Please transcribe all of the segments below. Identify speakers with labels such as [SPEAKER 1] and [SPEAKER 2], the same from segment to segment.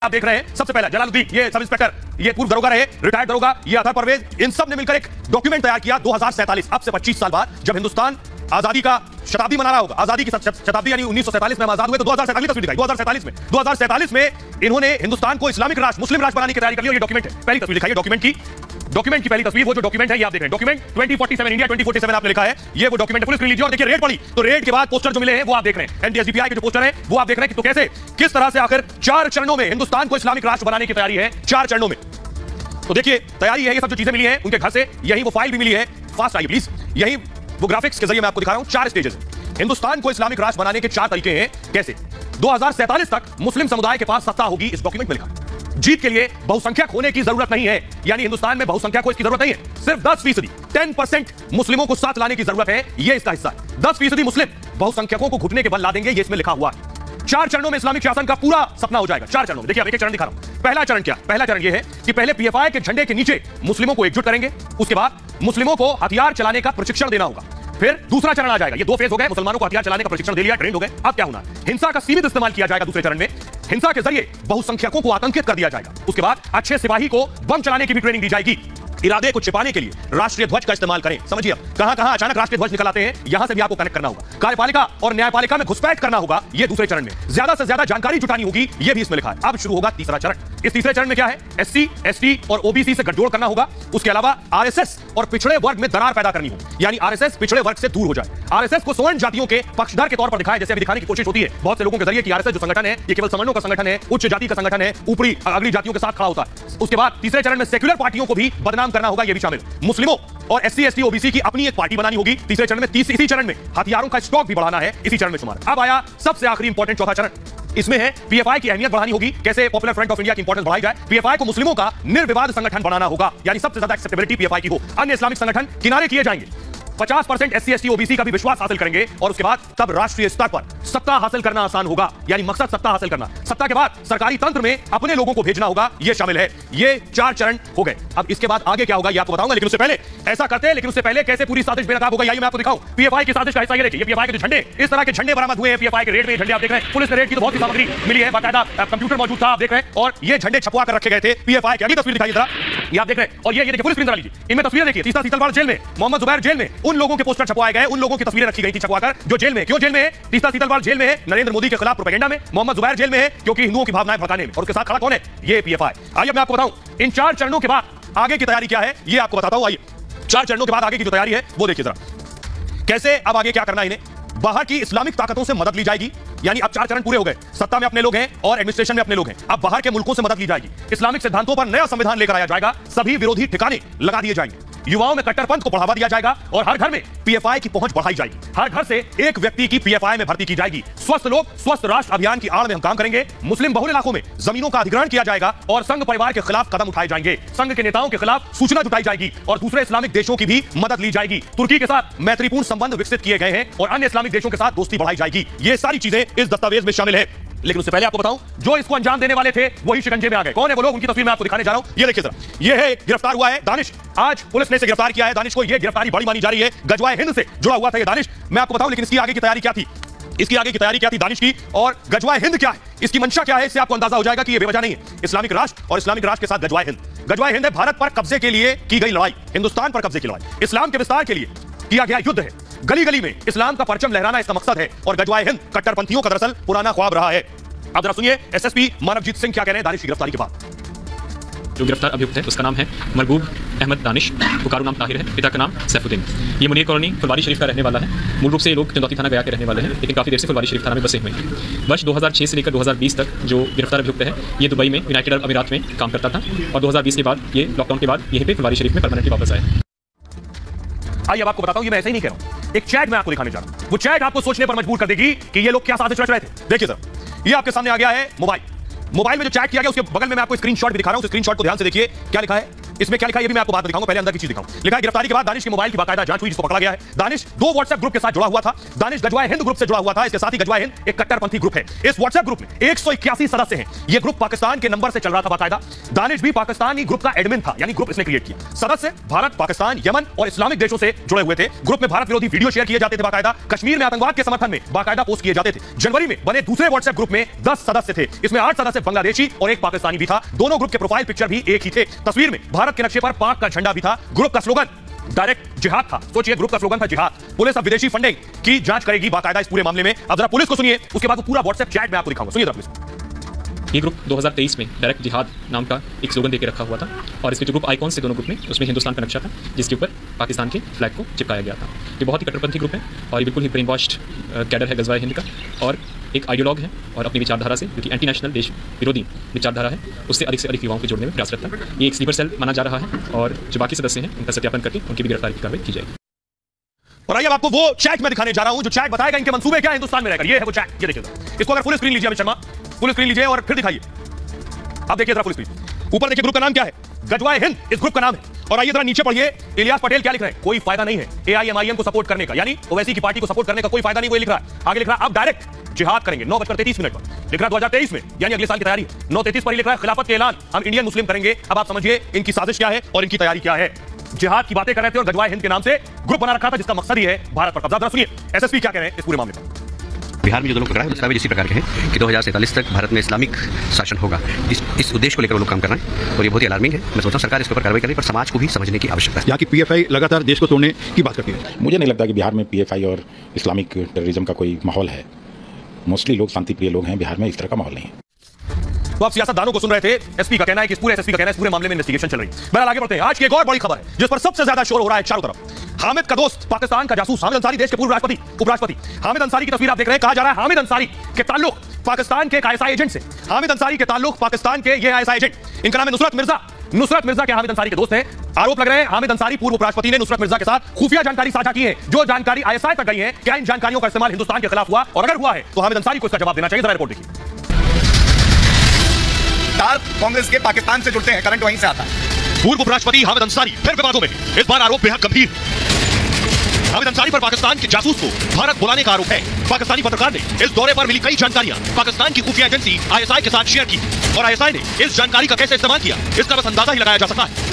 [SPEAKER 1] आप देख रहे हैं सबसे पहला जलालुद्दीन, ये सब इंस्पेक्टर, ये पूर्व दरोगा रहे, रिटायर्ड दरोगा, ये अतहर परवेज, इन सब ने मिलकर एक डॉक्यूमेंट तैयार किया 2047, अब से 25 साल बाद, जब हिंदुस्तान आजादी का शताब्दी मना रहा होगा। आजादी की शताब्दी यानी 1947 में हम आजाद हुए, तो 2047 की तस्वीर दिखाई। 2047 में इन्होंने हिंदुस्तान को इस्लामिक राष्ट्र, मुस्लिम राष्ट्र बनाने की तैयारी कर ली, और ये डॉक्यूमेंट है। पहली तस्वीर दिखाई डॉक्यूमेंट की पहली तस्वीर, वो जो डॉक्यूमेंट है ये आप देख रहे हैं, डॉक्यूमेंट 2047 इंडिया 2047 आपने लिखा है, ये वो डॉक्यूमेंट है। पुलिस लीजिए और देखिए, रेड पड़ी तो रेड के बाद पोस्टर जो मिले हैं वो आप देख रहे हैं, एनडीएसडीपीआई के जो पोस्टर है वो आप देख रहे हैं कि तो कैसे किस तरह से आखिर 4 चरणों में हिंदुस्तान को इस्लामिक राष्ट्र बनाने की तैयारी है, 4 चरणों में। तो देखिए तैयारी है, ये सब जो चीजें मिली हैं उनके घर से, यही वो फाइल भी मिली है, फास्ट आइए प्लीज, यही वो ग्राफिक्स के जरिए मैं आपको दिखा रहा हूं। 4 स्टेजेस हिंदुस्तान को इस्लामिक राष्ट्र बनाने के 4 तरीके हैं। कैसे 2047 तक मुस्लिम समुदाय के पास सत्ता होगी, इस डॉक्यूमेंट में लिखा। जीत के लिए बहुसंख्यक होने की जरूरत नहीं है, यानी हिंदुस्तान में बहुसंख्यक हो इसकी जरूरत नहीं है, सिर्फ 10% 10% मुस्लिमों को साथ लाने की जरूरत है, ये इसका हिस्सा है। 10% मुस्लिम बहुसंख्यकों को घुटने के बल ला देंगे, ये इसमें लिखा हुआ है। 4 चरणों में इस्लामिक शासन का पूरा सपना हो जाएगा। 4 चरणों में देखिए, अब एक चरण दिखा रहा हूं। पहला चरण क्या? पहला चरण यह है कि पहले पीएफआई के झंडे के नीचे मुस्लिमों को एकजुट करेंगे, उसके बाद मुस्लिमों को हथियार चलाने का प्रशिक्षण देना होगा। फिर दूसरा चरण आ जाएगा, ये 2 फेज हो गए, मुसलमानों को हथियार चलाने का प्रशिक्षण दे लिया, ट्रेंड हो गए। अब क्या होना है? हिंसा का सीमित इस्तेमाल किया जाएगा दूसरे चरण में, हिंसा के जरिए बहुसंख्यकों को आतंकित कर दिया जाएगा। उसके बाद अच्छे सिपाही को बम चलाने की भी ट्रेनिंग दी जाएगी। इरादे को छिपाने के लिए राष्ट्रीय ध्वज का इस्तेमाल करें। समझिए अब कहां-कहां अचानक राष्ट्रीय ध्वज निकल आते हैं, यहां से भी आपको कनेक्ट करना होगा। कार्यपालिका और न्यायपालिका में घुसपैठ करना होगा, ये दूसरे चरण में। ज्यादा से ज्यादा जानकारी जुटानी होगी, ये भी इसमें लिखा है। अब शुरू होगा तीसरा चरण। इस तीसरे चरण में क्या है? एससी, एसटी और ओबीसी से गठजोड़ करना होगा। उसके अलावा आरएसएस और पिछड़े वर्ग में दरार पैदा करनी होगी, यानी आरएसएस पिछड़े वर्ग से दूर हो जाए। आरएसएस को स्वर्ण जातियों के पक्षधर के तौर पर दिखाए, जैसे अभी दिखाने की कोशिश होती है बहुत से लोगों के जरिए कि आरएसएस जो संगठन है ये केवल सवर्णों का संगठन है, उच्च जाति का संगठन है, ऊपरी अगली जातियों के साथ खड़ा होता है। उसके बाद तीसरे चरण में सेक्युलर पार्टियों को भी बदनाम करना होगा, ये भी शामिल। मुस्लिमों और एससी, एसटी, ओबीसी की अपनी एक पार्टी बनानी होगी तीसरे चरण में। इसी चरण में हथियारों का स्टॉक भी बढ़ाना है, इसी चरण में शुमार। अब आया सबसे आखिरी इंपॉर्टेंट चौथा चरण, इसमें है पीएफआई की अहमियत बढ़ानी होगी। कैसे? पॉपुलर फ्रंट ऑफ इंडिया की इंपॉर्टेंस बढ़ाई जाए, पीएफआई को मुस्लिमों का निर्विवाद संगठन बनाना होगा, यानी सबसे ज्यादा एक्सेप्टेबिलिटी पीएफआई की हो। अन्य इस्लामिक संगठन किनारे किए जाएंगे। 50% एससी, एसटी, ओबीसी का भी विश्वास हासिल करेंगे, और उसके बाद तब राष्ट्रीय स्तर पर सत्ता हासिल करना आसान होगा, यानी मकसद सत्ता हासिल करना। सत्ता के बाद सरकारी तंत्र में अपने लोगों को भेजना होगा, यह शामिल है। ये 4 चरण हो गए। अब इसके बाद आगे क्या होगा ये आपको बताऊंगा, लेकिन उससे पहले ऐसा करते हैं, लेकिन उससे पहले कैसे पूरी साजिश बेनकाब हो गई, आइए मैं आपको दिखाऊं। पीएफआई की साजिश का हिस्सा ये देखिए, पीएफआई के जो झंडे, इस तरह के झंडे बरामद हुए हैं। पीएफआई के रेड में झंडे आप देख रहे हैं, पुलिस ने रेड की तो बहुत सी सामग्री मिली है, बाकायदा कंप्यूटर मौजूद था, आप देख रहे हैं, और ये झंडे छपवा कर रखे गए थे पीएफआई के। अगली तस्वीर दिखाइए जरा, ये आप देख रहे हैं, और ये देखिए पुलिस स्क्रीन लीजिए, इनमें तस्वीरें देखिए। तीसरा सीतलवाड़ जेल में, मोहम्मद जुबैर जेल में, उन लोगों के पोस्टर छपवाए गए, उन लोगों की तस्वीरें रखी गई थी छपवाकर जो जेल में। क्यों जेल में है? तीसरा सीतलवाड़ जेल में है नरेंद्र मोदी के खिलाफ प्रोपेगेंडा में, मोहम्मद जुबैर जेल में है क्योंकि हिंदुओं की भावनाएं भड़काने में, और उसके साथ खड़ा कौन है? ये पीएफआई। आइए मैं आपको बताऊं इन 4 चरणों के बाद आगे की तैयारी क्या है, ये आपको बताता हूं। आइए 4 चरणों के बाद आगे की जो तैयारी है वो देखिए जरा, कैसे अब आगे क्या करना है। इन्हें बाहर की इस्लामिक ताकतों से मदद ली जाएगी, यानी अब 4 चरण पूरे हो गए। सत्ता में अपने लोग हैं और एडमिनिस्ट्रेशन में अपने लोग हैं, अब बाहर के मुल्कों से मदद ली जाएगी। इस्लामिक सिद्धांतों पर नया संविधान लेकर आया जाएगा, सभी विरोधी ठिकाने लगा दिए जाएंगे, युवाओं में कट्टरपंथ को बढ़ावा दिया जाएगा, और हर घर में पीएफआई की पहुंच बढ़ाई जाएगी। हर घर से एक व्यक्ति की पीएफआई में भर्ती की जाएगी। स्वस्थ लोग स्वस्थ राष्ट्र अभियान की आड़ में हम काम करेंगे। मुस्लिम बहुल इलाकों में जमीनों का अधिग्रहण किया जाएगा, और संघ परिवार के खिलाफ कदम उठाए जाएंगे। संघ के नेताओं के खिलाफ सूचना जुटाई जाएगी, और दूसरे इस्लामिक देशों की भी मदद ली जाएगी। तुर्की के साथ मैत्रीपूर्ण संबंध विकसित किए गए हैं, और अन्य इस्लामिक देशों के साथ दोस्ती बढ़ाई जाएगी। ये सारी चीजें इस दस्तावेज में शामिल है। लेकिन उससे पहले आपको बताऊं, जो इसको अंजाम देने वाले थे वही शिकंजे में आ गए। कौन है वो लोग? उनकी तस्वीर मैं आपको दिखाने जा रहा हूं, ये देखिए जरा। ये है, गिरफ्तार हुआ है दानिश, आज पुलिस ने इसे गिरफ्तार किया है। दानिश को ये गिरफ्तारी बड़ी मानी जा रही है, गजवाए हिंद से जुड़ा हुआ था ये दानिश। मैं आपको बताऊं लेकिन इसकी आगे की तैयारी क्या थी, इसकी आगे की तैयारी क्या थी दानिश की, और गजवाए हिंद क्या है, इसकी मंशा क्या है, इससे आपको अंदाजा हो जाएगा कि ये बेवजह नहीं है। इस्लामिक राष्ट्र और इस्लामिक राष्ट्र के साथ गजवाए हिंद। गजवाए हिंद है भारत पर कब्जे के लिए की गई लड़ाई, हिंदुस्तान पर कब्जे की लड़ाई, इस्लाम के विस्तार के लिए किया गया युद्ध है। गली गली में इस्लाम का परचम लहराना इसका मकसद है, और गजवाए हिंद कट्टरपंथियों का दरअसल पुराना ख्वाब रहा है। अब जरा सुनिए एसएसपी मानवजीत सिंह क्या कह रहे हैं दानिश की गिरफ्तारी के बाद।
[SPEAKER 2] जो गिरफ्तार अभियुक्त है उसका नाम है मरगूब अहमद दानिश, पुकारू नाम ताहिर है, पिता का नाम सैफुद्दीन। ये मुनीर कॉलोनी फुलवारी शरीफ का रहने वाला है। मूल रूप से ये लोग चंदौती थाना गया के रहने वाले हैं, लेकिन काफ़ी देर से फुलवारी शरीफ थाना में बसे हुए हैं। वर्ष 2006 से लेकर 2020 तक जो गिरफ्तार अभियुक्त है ये दुबई में यूनाइटेड अरब अमीरात में काम करता था, और 2020 के बाद ये लॉकडाउन के बाद यहीं पे फुलवारी शरीफ में परमानेंटली वापस आया।
[SPEAKER 1] आइए अब आपको बताता हूं, ये मैं ऐसे ही नहीं कह रहा हूं, एक चैट मैं आपको दिखाने जा रहा हूं। वो चैट आपको सोचने पर मजबूर कर देगी कि ये लोग क्या साजिश रच रहे थे। देखिए सर, ये आपके सामने आ गया है मोबाइल में जो चैट किया गया उसके बगल में मैं आपको स्क्रीनशॉट भी दिखा रहा हूं। स्क्रीनशॉट को ध्यान से देखिए, क्या लिखा है? इसमें क्या लिखा है ये भी मैं आपको बाद में दिखाऊंगा, पहले अंदर की चीज दिखाऊं। लिखा है गिरफ्तारी के बाद दानिश के मोबाइल की बाकायदा जांच हुई, जिसको पकड़ा गया है। दानिश 2 व्हाट्सएप ग्रुप के साथ जुड़ा हुआ था। दानिश गजवाए हिंद ग्रुप से जुड़ा हुआ था। इसके साथ ही गजवाए हिंद एक कट्टरपंथी ग्रुप है। इस व्हाट्सएप ग्रुप में 181 सदस्य हैं। यह ग्रुप पाकिस्तान के नंबर से चल रहा था बाकायदा। दानिश भी पाकिस्तानी ग्रुप का एडमिन था, यानी ग्रुप इसने क्रिएट किया। सदस्य भारत, पाकिस्तान, यमन और इस्लामिक देशों से जुड़े हुए थे। ग्रुप में भारत विरोधी वीडियो शेयर किए जाते थे बाकायदा। कश्मीर में आतंकवाद के समर्थन में बाकायदा पोस्ट किए जाते थे। जनवरी में बने दूसरे व्हाट्सएप ग्रुप में 10 सदस्य थे। इसमें 8 सदस्य बांग्लादेशी और एक पाकिस्तानी भी था। दोनों ग्रुप के प्रोफाइल पिक्चर भी एक ही थे। तस्वीर में भारत के नक्शे पर पाक का झंडा भी था। ग्रुप का स्लोगन डायरेक्ट जिहाद था। सोचिए, ग्रुप का स्लोगन था जिहाद। पुलिस अब विदेशी फंडिंग की जांच करेगी बाकायदा इस पूरे मामले में। अब जरा पुलिस को सुनिए, उसके बाद वो पूरा व्हाट्सएप चैट मैं आपको दिखाऊंगा। सुनिए जरा पुलिस।
[SPEAKER 2] ये ग्रुप 2023 में डायरेक्ट जिहाद नाम का एक स्लोगन देके रखा हुआ था और इसके जो ग्रुप आइकॉन्स थे दोनों ग्रुप में, उसमें हिंदुस्तान का नक्शा था जिसके ऊपर पाकिस्तान के फ्लैग को चिपकाया गया था। ये बहुत ही कट्टरपंथी ग्रुप है और ये बिल्कुल ही ब्रेन वॉश्ड कैडर है गजवाए हिंद का, और एक आइडियोलॉग है और अपनी विचारधारा से, जो कि एंटी नेशनल देश विरोधी विचारधारा है, उससे अधिक से अधिक युवाओं को जोड़ने में प्रयासरत था। ये एक स्लीपर सेल माना जा रहा है और जो बाकी सदस्य हैं उनका सत्यापन करके उनकी भी गिरफ्तारी की कार्रवाई की जाएगी।
[SPEAKER 1] और आइए आपको वो चैट मैं दिखाने जा रहा हूं जो चैट बताएगा इनके मंसूबे क्या हिंदुस्तान में रहकर। ये है वो चैट, ये देखिए। इसको अगर फुल स्क्रीन लीजिए अमित शर्मा, फुल स्क्रीन लीजिए और फिर दिखाइए। अब देखिए जरा फुल स्क्रीन। ऊपर देखिए ग्रुप का नाम क्या है, गजवाए हिंद इस ग्रुप का नाम है। और आइए जरा नीचे पढ़िए, इलियास पटेल क्या लिख रहे हैं, कोई फायदा नहीं है एआईएमआईएम को सपोर्ट करने का, यानी ओवैसी की पार्टी को सपोर्ट करने का कोई फायदा नहीं, वो लिख रहा है। आगे लिख रहा है अब डायरेक्ट जिहाद करेंगे 9:33 पर। लिख रहा है 2023 में, यानी अगले साल की तैयारी। 9:33 पर ही लिख रहा है खिलाफत के ऐलान, हम इंडियन मुस्लिम करेंगे। अब आप समझिए इनकी साजिश क्या है और इनकी तैयारी क्या है। जिहाद की बातें कर रहे थे और गजवाए हिंद के नाम से ग्रुप बना रखा था जिसका मकसद ही है भारत पर कब्जा। जरा सुनिए एसएसपी क्या कह रहे हैं इस पूरे मामले पर।
[SPEAKER 3] बिहार में जो लोग पकड़ा है वो दस्तावेज इसी प्रकार के हैं कि 2047 तक भारत में इस्लामिक शासन होगा। इस उद्देश्य को लेकर वो लोग काम कर रहे हैं और ये बहुत ही अलार्मिंग है। मैं सोचता हूँ सरकार इसके ऊपर कार्रवाई करे, पर समाज को भी समझने की आवश्यकता है।
[SPEAKER 4] यहाँ की पीएफआई लगातार देश को तोड़ने की बात करती है।
[SPEAKER 5] मुझे नहीं लगता कि बिहार में पीएफआई और इस्लामिक टेररिज्म का कोई माहौल है। मोस्टली लोग शांतिप्रिय लोग हैं, बिहार में इस तरह का माहौल नहीं है।
[SPEAKER 1] तो आप सियासतदानों को सुन रहे थे। एसपी का कहना है कि पूरे एसएसपी का कहना है इस पूरे मामले में इन्वेस्टिगेशन चल रही है। बहरहाल आगे बढ़ते हैं। आज की एक और बड़ी खबर है जिस पर सबसे ज्यादा शोर हो रहा है चारों तरफ। हामिद का दोस्त, पाकिस्तान का जासूस हामिद अंसारी, देश के पूर्व राष्ट्रपति उपराष्ट्रपति हामिद अंसारी की तस्वीर आप देख रहे हैं। कहा जा रहा है हामिद अंसारी के ताल्लुक पाकिस्तान के आईएसआई एजेंट से। हामिद अंसारी के ताल्लुक पाकिस्तान के ये आईएसआई एजेंट, इनका नाम है नुसरत मिर्जा। नुसरत मिर्जा के हामिद अंसारी के दोस्त हैं। आरोप लग रहे हैं हामिद अंसारी पूर्व उपराष्ट्रपति ने नुसरत मिर्जा के साथ खुफिया जानकारी साझा की है। जो जानकारी आईएसआई तक गई है, क्या इन जानकारियों का इस्तेमाल हिंदुस्तान के खिलाफ हुआ, और अगर हुआ है तो हामिद अंसारी को इसका जवाब देना चाहिए। जरा रिपोर्ट देखिए।
[SPEAKER 6] कांग्रेस के पाकिस्तान से जुड़ते हैं, करंट वहीं से आता है।
[SPEAKER 1] पूर्व उपराष्ट्रपति हामिद अंसारी फिर विवादों में, इस बार आरोप बेहद गंभीर। हामिद अंसारी पर पाकिस्तान के जासूस को भारत बुलाने का आरोप है। पाकिस्तानी पत्रकार ने इस दौरे पर मिली कई जानकारियां पाकिस्तान की खुफिया एजेंसी आईएसआई के साथ शेयर की, और आईएसआई ने इस जानकारी का कैसे इस्तेमाल किया इसका बस अंदाजा ही लगाया जा सकता है।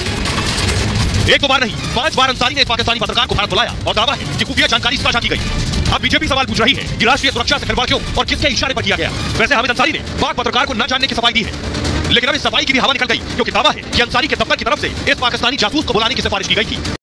[SPEAKER 1] एक दो बार नहीं, 5 बार अंसारी ने एक पाकिस्तानी पत्रकार को भारत बुलाया और दावा है कि खुफिया जानकारी साझा की गई। अब बीजेपी सवाल पूछ रही है कि राष्ट्रीय सुरक्षा से खिलवाड़ क्यों और किसके इशारे पर किया गया। वैसे हामिद अंसारी ने पाक पत्रकार को न जानने की सफाई दी है, लेकिन अब इस सफाई की भी हवा निकल गई क्योंकि दावा है कि अंसारी के दफ्तर की तरफ से इस पाकिस्तानी जासूस को बुलाने की सिफारिश की गई थी।